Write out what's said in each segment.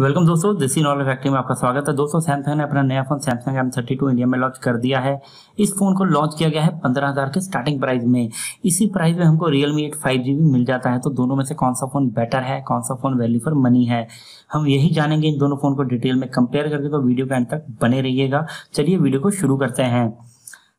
Welcome दोस्तों, देसी knowledge factory में आपका स्वागत है। दोस्तों, सैमसंग ने अपना नया फोन सैमसंग M32 इंडिया में लॉन्च कर दिया है। इस फोन को लॉन्च किया गया है 15,000 के स्टार्टिंग प्राइस में। इसी प्राइस में हमको Realme 8 5G भी मिल जाता है। तो दोनों में से कौन सा फोन बेटर है, कौन सा फोन वैल्यू फॉर मनी है, हम यही जानेंगे इन दोनों फोन को डिटेल में कंपेयर करके। तो वीडियो के अंत तक बने रहिएगा। चलिए वीडियो को शुरू करते हैं।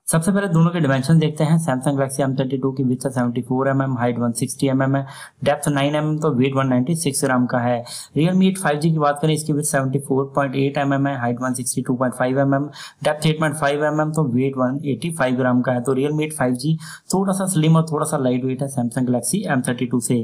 सबसे पहले दोनों के डिमेंशन देखते हैं। सैमसंग गैलेक्सी M32 की विड्थ 74 mm, हाइट 160 mm है, डेप्थ 9 mm, तो वेट 196 ग्राम का है। Realme 8 5G की बात करें, इसकी विड्थ 74.8 mm है, हाइट 162.5 mm, डेप्थ 8.5 mm, तो वेट 185 ग्राम का है। तो Realme 8 5G थोड़ा सा स्लिम और थोड़ा सा लाइट वेट है सैमसंग गैलेक्सी M32 से।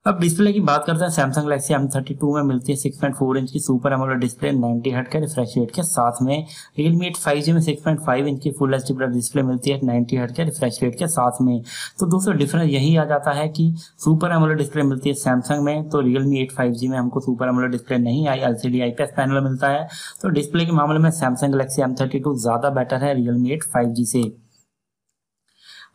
अब डिस्प्ले की बात करते हैं। सैमसंग गैलेक्सी M32 में मिलती है 6.4 इंच की सुपर एमोलेड डिस्प्ले 90 हर्ट्ज के रिफ्रेश रेट के साथ में। Realme 8 5G में 6.5 इंच की फुल एचडी प्लस डिस्प्ले मिलती है 90 हर्ट्ज के रिफ्रेश रेट के साथ में। तो दोस्तों डिफरेंस यही आ जाता है कि सुपर एमोलेड डिस्प्ले मिलती है सैमसंग में, तो Realme 8 5G में हमको सुपर एमोलेड डिस्प्ले नहीं आई, LCD IPS पैनल मिलता है। तो डिस्प्ले के मामले में सैमसंग गैलेक्सी M32 ज्यादा बेटर है Realme 8 5G से।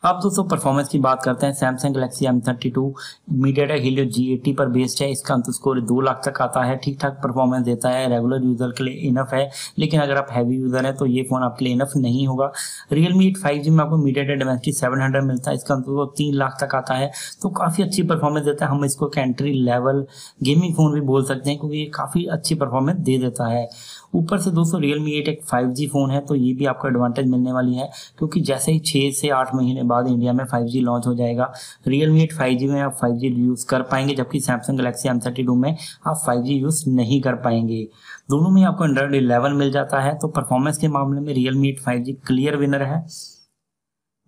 अब दोस्तों परफॉर्मेंस की बात करते हैं। Samsung Galaxy M32 MediaTek Helio G80 पर बेस्ड है। इसका अंत स्कोर 2 लाख तक आता है। ठीक ठाक परफॉर्मेंस देता है, रेगुलर यूजर के लिए इनफ है। लेकिन अगर आप हैवी यूजर हैं तो ये फोन आपके लिए इनफ नहीं होगा। Realme 8 5G में आपको मीडियाटेक डिमेंसिटी 700 मिलता है। इसका अंत स्कोर 3 लाख तक आता है, तो काफी अच्छी परफॉर्मेंस देता है। हम इसको एंट्री लेवल गेमिंग फोन भी बोल सकते हैं, क्योंकि ये काफी अच्छी परफॉर्मेंस दे देता है। ऊपर से दोस्तों Realme 8 एक 5G फोन है, तो ये भी आपको एडवांटेज मिलने वाली है, क्योंकि जैसे ही 6 से 8 महीने बाद इंडिया में 5G लॉन्च हो जाएगा, Realme 8 5G में आप 5G यूज कर पाएंगे, जबकि Samsung Galaxy M32 में आप 5G यूज नहीं कर पाएंगे। दोनों में आपको Android 11 मिल जाता है। तो परफॉर्मेंस के मामले में Realme 8 5G क्लियर विनर है।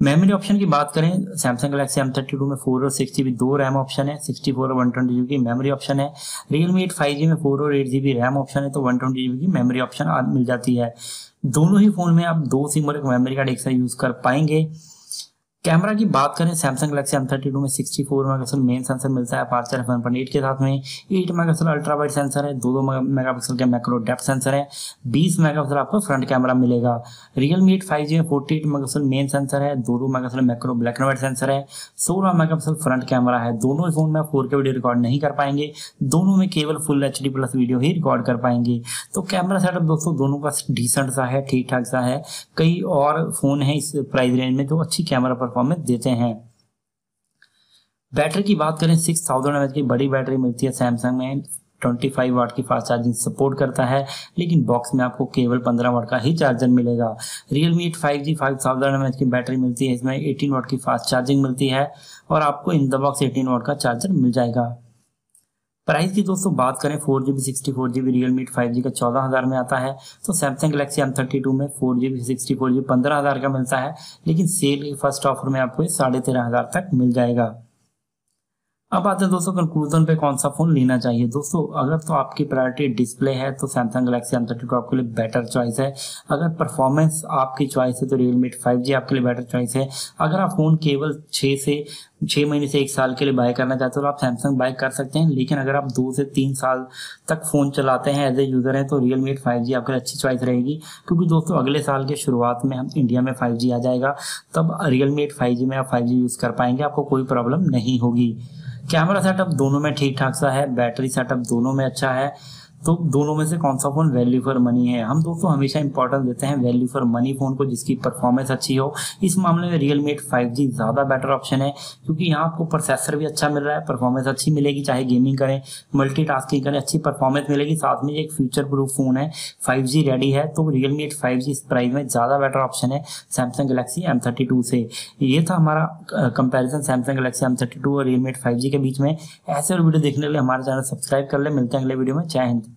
मेमोरी ऑप्शन की बात करें, Samsung Galaxy M32 में 4 और 6GB दो रैम ऑप्शन है, 64 और 120GB की मेमोरी ऑप्शन है। Realme 8 5G में 4 और 8GB रैम ऑप्शन है, तो 120GB की मेमोरी ऑप्शन मिल जाती है। दोनों ही फोन में आप 2 सिम और एक मेमोरी कार्ड एक साथ यूज कर पाएंगे। कैमरा की बात करें, Samsung Galaxy M32 में 64 मेगापिक्सल मेन सेंसर मिलता है अपर्चर f1.8 के साथ में। 8 मेगापिक्सल अल्ट्रा वाइड सेंसर है, 2 मेगापिक्सल के मैक्रो डेप्थ सेंसर है, 20 मेगापिक्सल आपको फ्रंट कैमरा मिलेगा। Realme 8 5G में 48 मेगापिक्सल मेन सेंसर है, 2 megapixel macro black and white sensor है, 16 मेगापिक्सल फ्रंट कैमरा है। दोनों फोन में 4K वीडियो रिकॉर्ड नहीं कर पाएंगे, दोनों में केवल फुल HD प्लस वीडियो ही रिकॉर्ड कर पाएंगे। तो कैमरा सेटअप दोस्तों दोनों का डिसेंट सा है, ठीक ठाक सा है। कई और फोन है इस प्राइस रेंज में जो अच्छी कैमरा परफॉर्मेंस देते हैं। बैटरी की बात करें, 6000 mAh की बड़ी बैटरी मिलती है सैमसंग में। 25 वाट की फास्ट चार्जिंग सपोर्ट करता है, लेकिन बॉक्स में आपको केवल 15 वाट का ही चार्जर मिलेगा। Realme 8 5G 5000 mAh की बैटरी मिलती है, इसमें 18 वाट की फास्ट चार्जिंग मिलती है और आपको इन द बॉक्स 18 वाट का चार्जर मिल जाएगा। प्राइस की दोस्तों बात करें, 4GB 64GB Realme 8 5G का 14,000 में आता है। तो Samsung Galaxy M32 में 4GB 64GB 15,000 का मिलता है, लेकिन सेल के फर्स्ट ऑफर में आपको 13,500 तक मिल जाएगा। अब आते हैं दोस्तों कंक्लूजन पे, कौन सा फोन लेना चाहिए। दोस्तों अगर तो आपकी प्रायोरिटी डिस्प्ले है तो Samsung Galaxy M32 आपके लिए बेटर चॉइस है। अगर परफॉर्मेंस आपकी चॉइस है तो Realme 8 5G आपके लिए बेटर चॉइस है। अगर आप फोन केवल 6 महीने से 1 साल के लिए बाय करना चाहते हो तो आप Samsung बाय कर सकते हैं, लेकिन अगर आप 2 से 3 साल तक फोन चलाते हैं, एज ए यूजर हैं, तो Realme 8 5G आपके लिए अच्छी चॉइस रहेगी। क्योंकि दोस्तों अगले साल के शुरुआत में हम इंडिया में 5G आ जाएगा, तब Realme 8 5G में आप 5G यूज कर पाएंगे, आपको कोई प्रॉब्लम नहीं होगी। कैमरा सेटअप दोनों में ठीक ठाक सा है, बैटरी सेटअप दोनों में अच्छा है। तो दोनों में से कौन सा फोन वैल्यू फॉर मनी है। हम दोस्तों हमेशा इंपॉर्टेंस देते हैं वैल्यू फॉर मनी फोन को, जिसकी परफॉर्मेंस अच्छी हो। इस मामले में Realme 8 5G ज्यादा बेटर ऑप्शन है, क्योंकि यहाँ आपको प्रोसेसर भी अच्छा मिल रहा है, परफॉर्मेंस अच्छी मिलेगी, चाहे गेमिंग करें, मल्टीटास्किंग करें, अच्छी परफॉर्मेंस मिलेगी। साथ में एक फ्यूचर प्रूफ फोन है, 5G रेडी है। तो Realme 8 5G इस प्राइस में ज्यादा बेटर ऑप्शन है Samsung Galaxy M32 से। ये था हमारा कंपेरिजन Samsung Galaxy M32 और Realme 8 5G के बीच में। ऐसे और वीडियो देखने के लिए हमारे चैनल सब्सक्राइब कर ले। मिलते हैं अगले वीडियो में। जय हिंद।